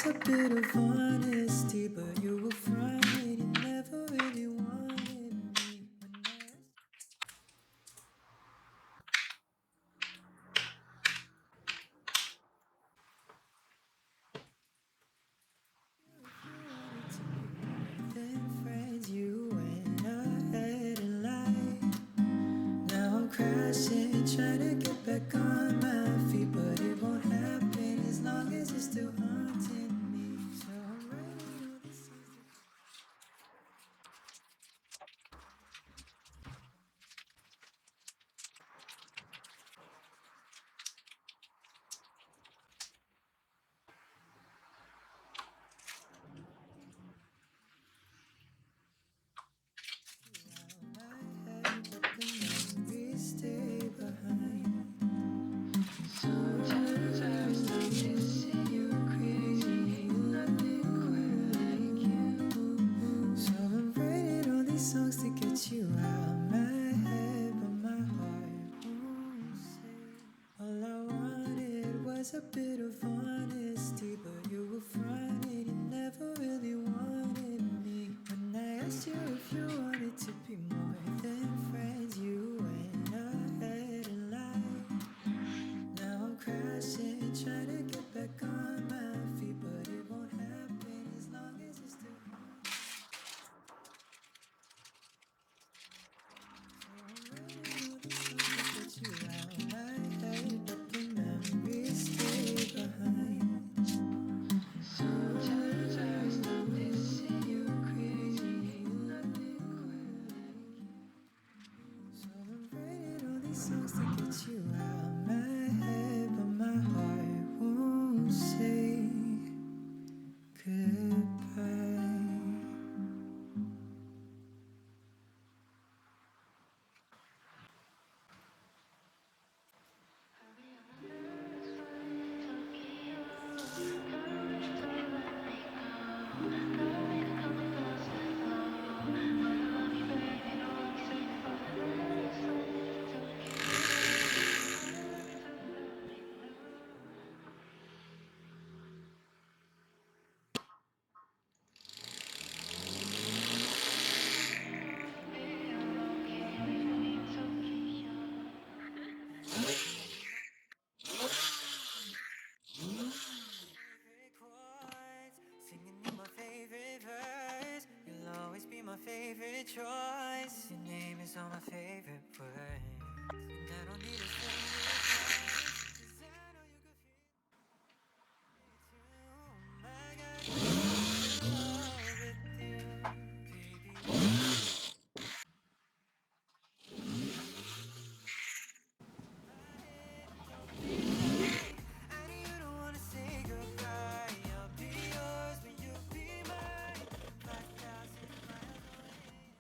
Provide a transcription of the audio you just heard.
was a bit of honesty, but you were front and you never really wanted me. Then friends, you went ahead and lied. Now I'm crashing, trying to get back on my feet, but it won't happen as long as you're still haunting me. So I'm writing all these songs. Stay behind. Sometimes I start missing you, crazy, ain't nothing quite like you. So I'm writing all these songs to get you out my head, but my heart won't say. All I wanted was a bit of honesty, but you were front and you never really wanted me. When I asked you if you wanted to be more than friends, you went ahead and lied. Now I'm crashing, trying to get back on my feet, but it won't happen as long as you're still get you out my head, but the memories stay behind. Sometimes I start missing you, crazy, ain't nothing quite like you. So I'm writing all these songs to get you out my head, but my heart won't say goodbye. Singing you my favorite verse. You'll always be my favorite choice. Your name is on my favorite words. And I don't need a favorite verse, 'cause I know you can feel it too. I got in love with you, baby. And you don't wanna say goodbye. I'll be yours when you be mine. 5,000 miles away.